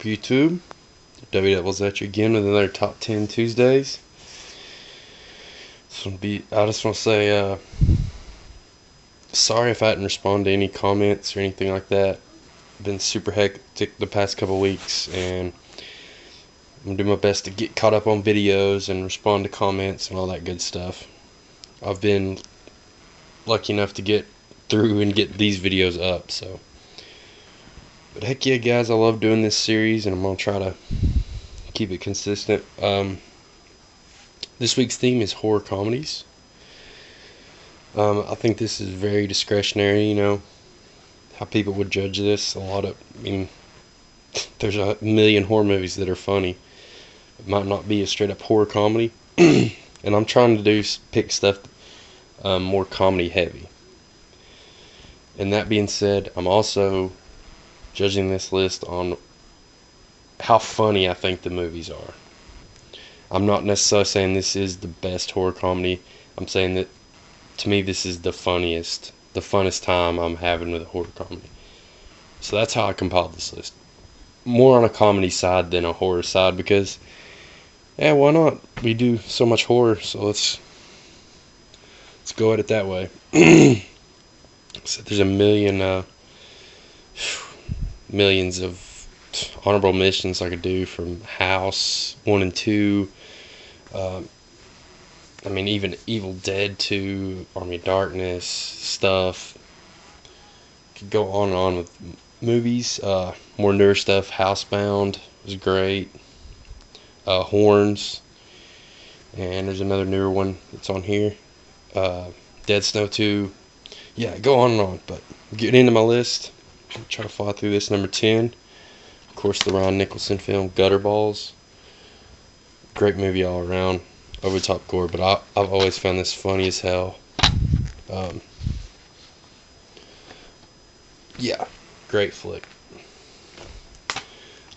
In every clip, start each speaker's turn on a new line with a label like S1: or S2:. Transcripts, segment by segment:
S1: up, YouTube? W Devils at you again with another Top 10 Tuesdays. I just want to say, sorry if I hadn't responded to any comments or anything like that. I've been super hectic the past couple weeks, and I'm going to do my best to get caught up on videos and respond to comments and all that good stuff. I've been lucky enough to get through and get these videos up, so. But heck yeah, guys, I love doing this series, and I'm going to try to keep it consistent. This week's theme is horror comedies. I think this is very discretionary, how people would judge this. There's a million horror movies that are funny. It might not be a straight up horror comedy. And I'm trying to pick stuff more comedy heavy. And that being said, I'm also judging this list on how funny I think the movies are. I'm not necessarily saying this is the best horror comedy. I'm saying that to me this is the funnest time I'm having with a horror comedy. So that's how I compiled this list. More on a comedy side than a horror side, because yeah, why not? We do so much horror, so let's go at it that way. So there's millions of honorable mentions I could do, from House 1 and 2. Even Evil Dead 2, Army of Darkness stuff. Could go on and on with movies. More newer stuff. Housebound was great. Horns. And there's another newer one that's on here. Dead Snow 2. Yeah, go on and on. But getting into my list, I'll try to fly through this. Number 10, of course, the Ron Nicholson film Gutterballs. Great movie all around. Over the top gore, but I've always found this funny as hell. Yeah, great flick.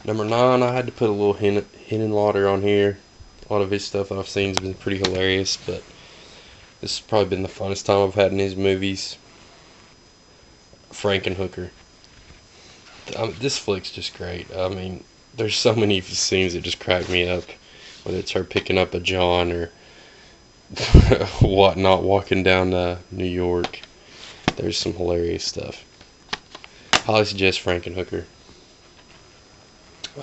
S1: Number 9, I had to put a little Henenlotter on here. A lot of his stuff I've seen has been pretty hilarious, but this has probably been the funnest time I've had in his movies. Frankenhooker. This flick's just great. There's so many scenes that just crack me up. Whether it's her picking up a John or whatnot, walking down New York. There's some hilarious stuff. Highly suggest Frankenhooker.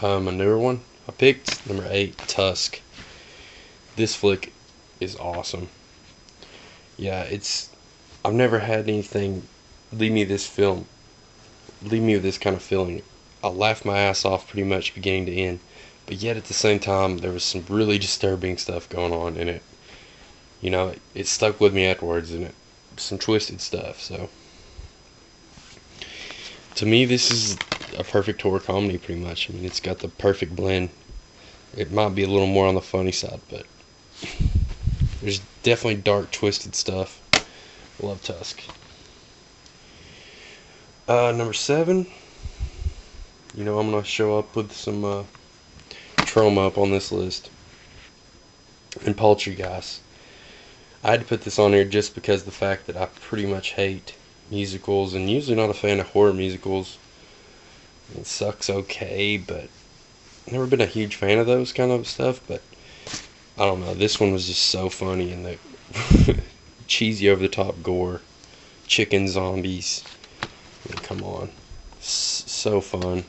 S1: A newer one I picked, number 8, Tusk. This flick is awesome. Yeah, I've never had anything leave me with this kind of feeling. I laughed my ass off pretty much beginning to end. But yet at the same time, there was some really disturbing stuff going on in it. It stuck with me afterwards, and some twisted stuff. So, to me, this is a perfect horror comedy, pretty much. It's got the perfect blend. It might be a little more on the funny side, but there's definitely dark, twisted stuff. Love Tusk. Number 7, I'm going to show up with some trauma up on this list. And Poltergeist. I had to put this on here just because the fact that I pretty much hate musicals, and usually not a fan of horror musicals. It sucks okay, but never been a huge fan of those kind of stuff. But I don't know, this one was just so funny, and the cheesy over the top gore, chicken zombies. Come on, so fun.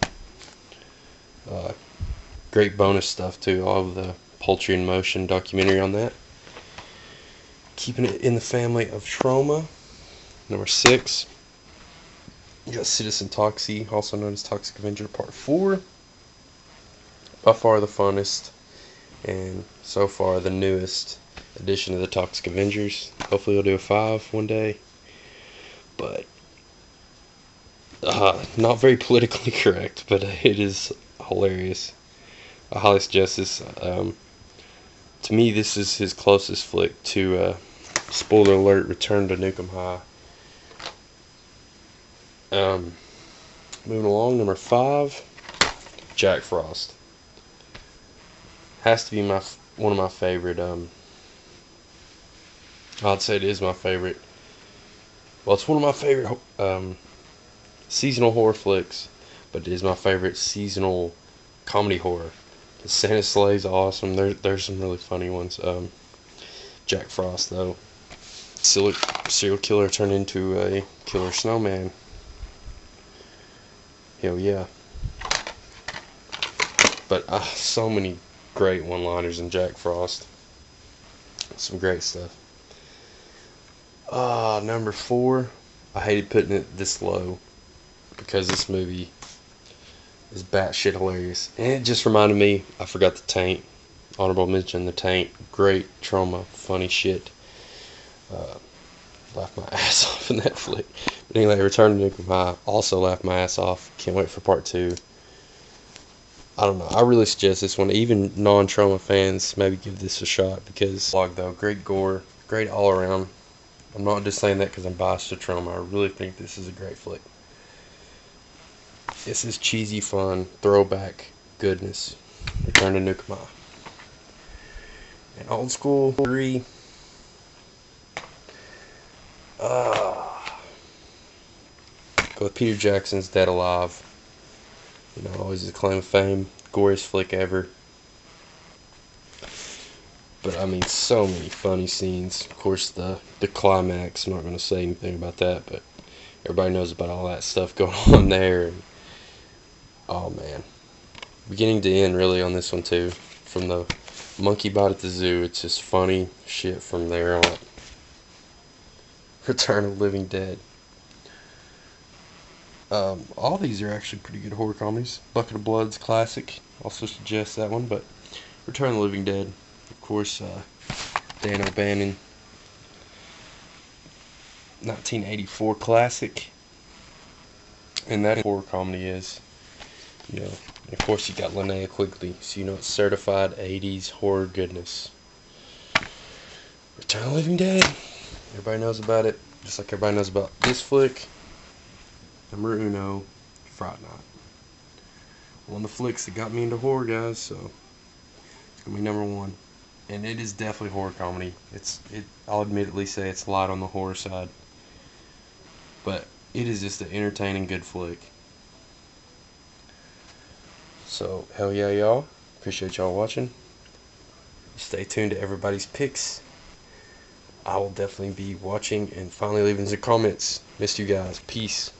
S1: Great bonus stuff too. All of the Poultry in Motion documentary on that. Keeping it in the family of trauma. Number 6, you got Citizen Toxie, also known as Toxic Avenger Part 4. By far the funnest, and so far the newest addition to the Toxic Avengers. Hopefully we'll do a 5 one day. But not very politically correct, but it is hilarious. I highly suggest this. To me, this is his closest flick to, spoiler alert, Return to Nukem High. Moving along, number 5, Jack Frost. Has to be one of my favorite, I'd say it is my favorite. Well, it's one of my favorite seasonal horror flicks, but it is my favorite seasonal comedy horror. The Santa Sleigh's awesome. There's some really funny ones. Jack Frost though, serial killer turned into a killer snowman. Hell yeah. But so many great one-liners in Jack Frost. Some great stuff. Number 4. I hated putting it this low because this movie is batshit hilarious. And it just reminded me, I forgot The Taint. Honorable mention, The Taint. Great trauma, funny shit. Laughed my ass off in that flick. But anyway, Return to Nukem High. Also laughed my ass off. Can't wait for part 2. I don't know. I really suggest this one. Even non-trauma fans, maybe give this a shot because vlog though, great gore, great all around. I'm not just saying that because I'm biased to trauma. I really think this is a great flick. This is cheesy fun, throwback goodness. Return to Nukem High. And Old School 3. Go with Peter Jackson's Dead Alive. You know, always his claim of fame. Goriest flick ever. But I mean, so many funny scenes. Of course, the climax. I'm not going to say anything about that, but everybody knows about all that stuff going on there. And, oh man, beginning to end really on this one too. From the monkey bite at the zoo, it's just funny shit from there on. Return of the Living Dead. All these are actually pretty good horror comedies. Bucket of Blood's classic. Also suggest that one, but Return of the Living Dead. Of course, Dan O'Bannon. 1984 classic. And that horror comedy is, you know, of course you got Linnea Quigley, so you know it's certified 80s horror goodness. Return of the Living Dead. Everybody knows about it, just like everybody knows about this flick. Number uno, Fright Night. One of the flicks that got me into horror, guys, so it's gonna be number 1. And it is definitely horror comedy. I'll admittedly say it's light on the horror side, but it is just an entertaining, good flick. So hell yeah, y'all. Appreciate y'all watching. Stay tuned to everybody's picks. I will definitely be watching and finally leaving some comments. Missed you guys. Peace.